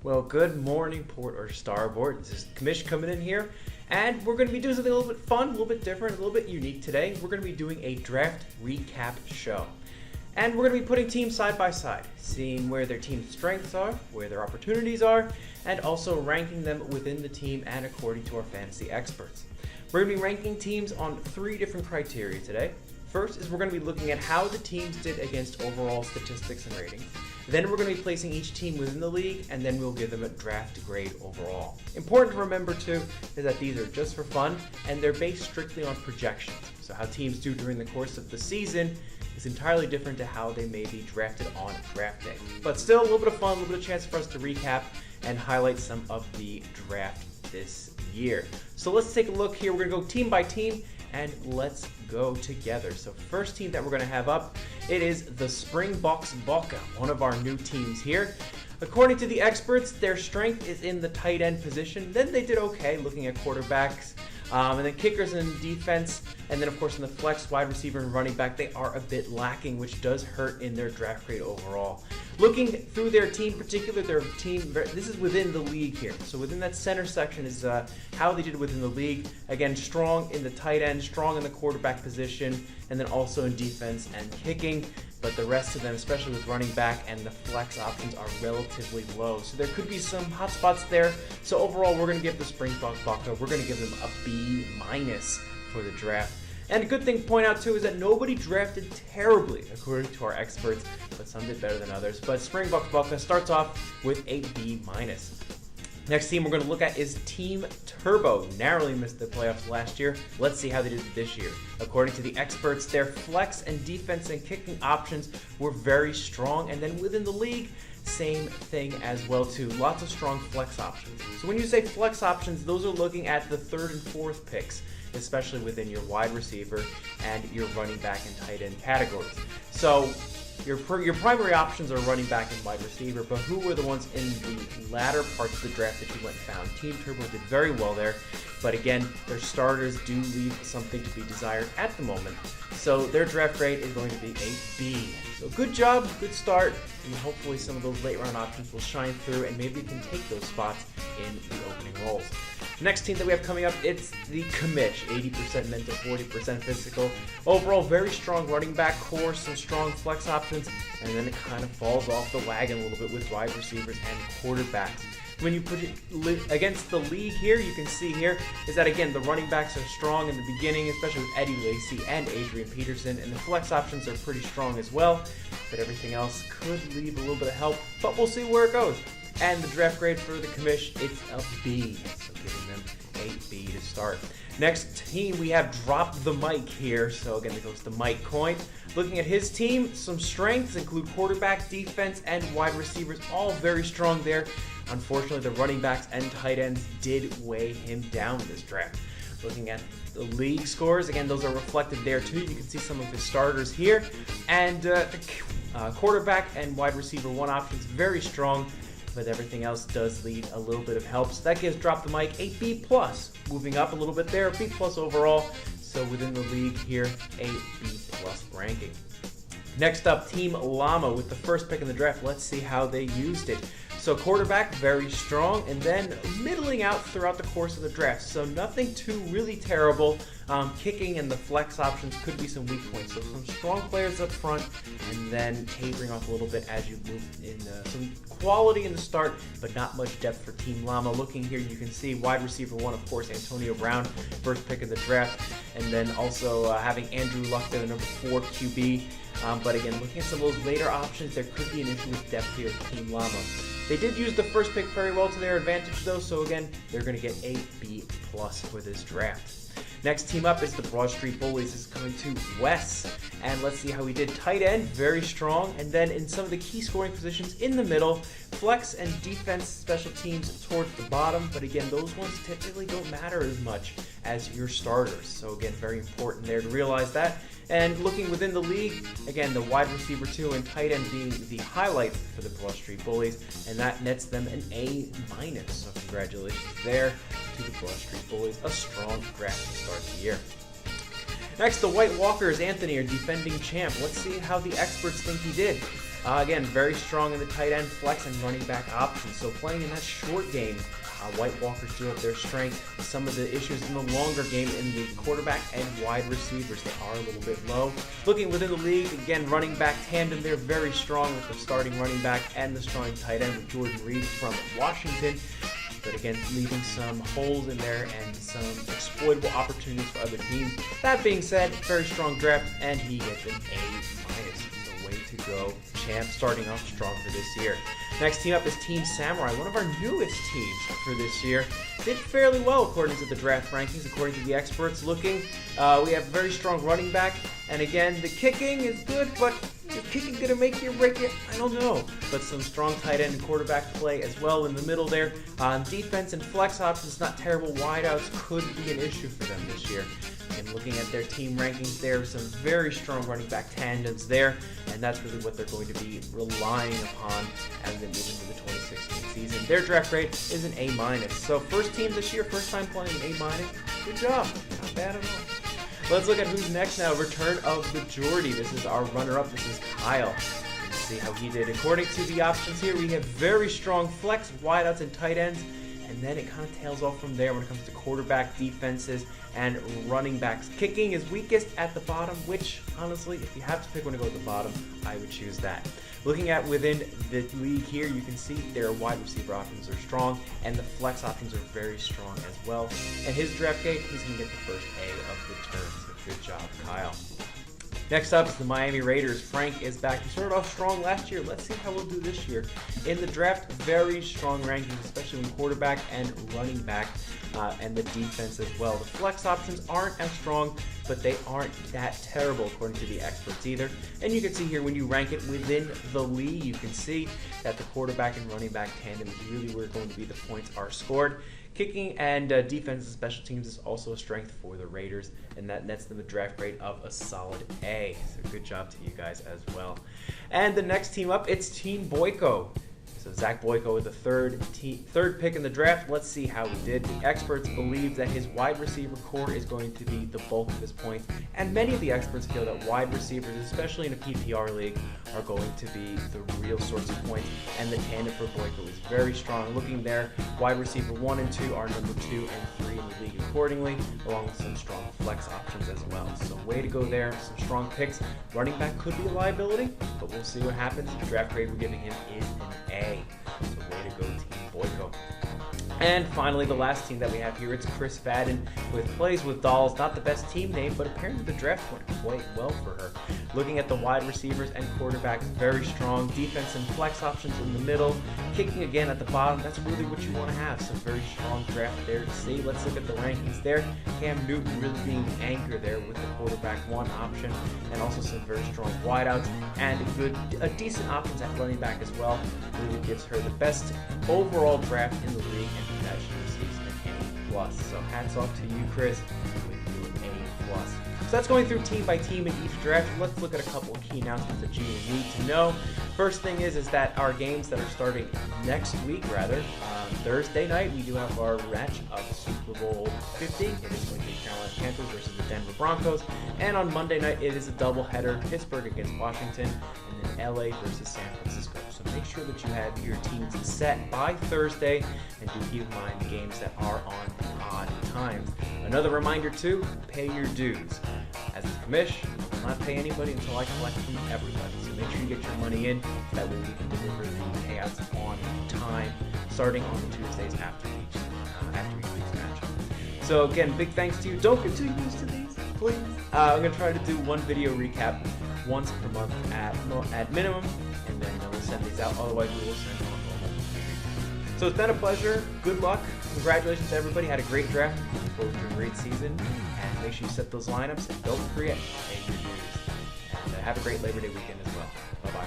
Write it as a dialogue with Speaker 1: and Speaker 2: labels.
Speaker 1: Well, good morning, port or starboard. This is Commish coming in here, and we're going to be doing something a little bit fun, a little bit different, a little bit unique today. We're going to be doing a draft recap show. And we're going to be putting teams side by side, seeing where their team's strengths are, where their opportunities are, and also ranking them within the team and according to our fantasy experts. We're going to be ranking teams on 3 different criteria today. First is we're going to be looking at how the teams did against overall statistics and ratings. Then we're going to be placing each team within the league, and then we'll give them a draft grade overall. Important to remember too is that these are just for fun, and they're based strictly on projections. So how teams do during the course of the season is entirely different to how they may be drafted on draft day. But still a little bit of fun, a little bit of chance for us to recap and highlight some of the draft this year. So let's take a look here. We're going to go team by team, and let's go together. So first team that we're going to have up, it is the Springboks Balka, one of our new teams here. According to the experts, their strength is in the tight end position. Then they did okay looking at quarterbacks, and then kickers and defense, and then of course in the flex, wide receiver and running back, they are a bit lacking, which does hurt in their draft grade overall. Looking through their team, particularly their team, this is within the league here. So within that center section is how they did within the league. Again, strong in the tight end, strong in the quarterback position, and then also in defense and kicking. But the rest of them, especially with running back and the flex options, are relatively low. So there could be some hot spots there. So overall, we're going to give the Springboks Balka, we're going to give them a B- for the draft. And a good thing to point out too is that nobody drafted terribly according to our experts, but some did better than others. But Springboks Balka starts off with a B-. Next team we're going to look at is Team Turbo. Narrowly missed the playoffs last year. Let's see how they did this year. According to the experts, their flex and defense and kicking options were very strong. And then within the league, same thing as well too. Lots of strong flex options. So when you say flex options, those are looking at the 3rd and 4th picks, especially within your wide receiver and your running back and tight end categories. So your primary options are running back and wide receiver, but who were the ones in the latter parts of the draft that you went and found? Team Turbo did very well there, but again, their starters do leave something to be desired at the moment. So their draft grade is going to be a B. So good job, good start, and hopefully some of those late round options will shine through and maybe you can take those spots in the opening roles. Next team that we have coming up, it's the Commish, 80% mental, 40% physical. Overall, very strong running back core, some strong flex options, and then it kind of falls off the wagon a little bit with wide receivers and quarterbacks. When you put it against the league here, you can see here is that again, the running backs are strong in the beginning, especially with Eddie Lacy and Adrian Peterson, and the flex options are pretty strong as well, but everything else could leave a little bit of help, but we'll see where it goes. And the draft grade for the Commish, it's a B, so giving them a B to start. Next team, we have Drop the Mic here. So again, it goes to Mike Coyne. Looking at his team, some strengths include quarterback, defense, and wide receivers, all very strong there. Unfortunately, the running backs and tight ends did weigh him down in this draft. Looking at the league scores, again, those are reflected there too. You can see some of his starters here. And the quarterback and wide receiver 1 options, very strong, but everything else does need a little bit of help. So that gives Drop the Mic a B+. Moving up a little bit there, B+ overall. So within the league here, a B+ ranking. Next up, Team Llama with the first pick in the draft. Let's see how they used it. So quarterback, very strong, and then middling out throughout the course of the draft. So nothing too really terrible. Kicking and the flex options could be some weak points. So some strong players up front, and then tapering off a little bit as you move in. Some quality in the start, but not much depth for Team Llama. Looking here, you can see wide receiver 1, of course, Antonio Brown, first pick of the draft, and then also having Andrew Luck there, the number 4 QB. But again, looking at some of those later options, there could be an issue with depth here with Team Llama. They did use the first pick very well to their advantage though, so again, they're going to get a B+ for this draft. Next team up is the Broad Street Bullies. This is coming to Wes, and let's see how he did. Tight end, very strong, and then in some of the key scoring positions in the middle, flex and defense special teams towards the bottom, but again, those ones typically don't matter as much as your starters. So again, very important there to realize that. And looking within the league, again, the wide receiver 2 and tight end being the highlights for the Broad Street Bullies, and that nets them an A-. So congratulations there to the Broad Street Bullies. A strong draft to start the year. Next, the White Walkers, Anthony, our defending champ. Let's see how the experts think he did. Again, very strong in the tight end, flex, and running back options. So playing in that short game, White Walkers do have their strength. Some of the issues in the longer game in the quarterback and wide receivers, they are a little bit low. Looking within the league, again, running back tandem, they're very strong with the starting running back and the starting tight end with Jordan Reed from Washington. But again, leaving some holes in there and some exploitable opportunities for other teams. That being said, very strong draft, and he gets an A-. The way to go. Champ starting off strong for this year. Next team up is Team Samurai, one of our newest teams for this year. Did fairly well according to the draft rankings, according to the experts. Looking, we have a very strong running back, and again, the kicking is good, but is kicking going to make you or break it? I don't know. But some strong tight end and quarterback play as well in the middle there. Defense and flex options, not terrible. Wideouts could be an issue for them this year. And looking at their team rankings, there are some very strong running back tandems there, and that's really what they're going to be relying upon as they move into the 2016 season. Their draft grade is an A-. So first team this year, first time playing an A-. Good job. Not bad at all. Let's look at who's next now. Return of the Geordie. This is our runner-up. This is Kyle. Let's see how he did. According to the options here, we have very strong flex, wideouts, and tight ends. And then it kind of tails off from there when it comes to quarterback, defenses, and running backs. Kicking is weakest at the bottom, which, honestly, if you have to pick one to go at the bottom, I would choose that. Looking at within the league here, you can see their wide receiver options are strong, and the flex options are very strong as well. And his draft grade, he's going to get the first A of the turn. So good job, Kyle. Next up is the Miami Raiders. Frank is back. He started off strong last year. Let's see how we'll do this year. In the draft, very strong rankings, especially in quarterback and running back, and the defense as well. The flex options aren't as strong, but they aren't that terrible according to the experts either. And you can see here when you rank it within the league, you can see that the quarterback and running back tandem is really where going to be the points are scored. Kicking and defense and special teams is also a strength for the Raiders, and that nets them a draft grade of a solid A. So good job to you guys as well. And the next team up, it's Team Boyko. So Zach Boyko with the third pick in the draft. Let's see how he did. The experts believe that his wide receiver core is going to be the bulk of his points, and many of the experts feel that wide receivers, especially in a PPR league, are going to be the real source of points, and the tandem for Boyko is very strong. Looking there, wide receiver 1 and 2 are number 2 and 3 in the league accordingly, along with some strong flex options as well. So way to go there, some strong picks. Running back could be a liability, but we'll see what happens. The draft grade we're giving him is an A. So way to go, Team Boyko. And finally, the last team that we have here, it's Chris Fadden with Plays with Dolls. Not the best team name, but apparently the draft went quite well for her. Looking at the wide receivers and quarterbacks, very strong. Defense and flex options in the middle. Kicking again at the bottom, that's really what you want to have. Some very strong draft there to see. Let's look at the rankings there. Cam Newton really being the anchor there with the quarterback 1 option, and also some very strong wideouts and a decent options at running back as well. Really gives her the best overall draft in the league, and that she receives an A+. So hats off to you, Chris, with an A+. So that's going through team by team in each draft. Let's look at a couple of key announcements that you will need to know. First thing is that our games that are starting next week, Thursday night, we do have our match of Super Bowl 50. It is going to be Carolina Panthers versus the Denver Broncos. And on Monday night, it is a doubleheader, Pittsburgh against Washington, and then LA versus San Francisco. So make sure that you have your teams set by Thursday, and do keep in mind the games that are on odd times. Another reminder too, pay your dues. As a Commish, I will not pay anybody until I collect from everybody. So make sure you get your money in, so that way we can deliver the payouts on time, starting on the Tuesdays after each week's match. So again, big thanks to you. Don't get too used to these, please. I'm going to try to do one video recap once per month at minimum, and then we'll send these out. Otherwise, we will send one normal. So it's been a pleasure. Good luck. Congratulations to everybody. Had a great draft. Looking forward to a great season. And make sure you set those lineups, and don't forget, pay your dues. And have a great Labor Day weekend as well. Bye-bye.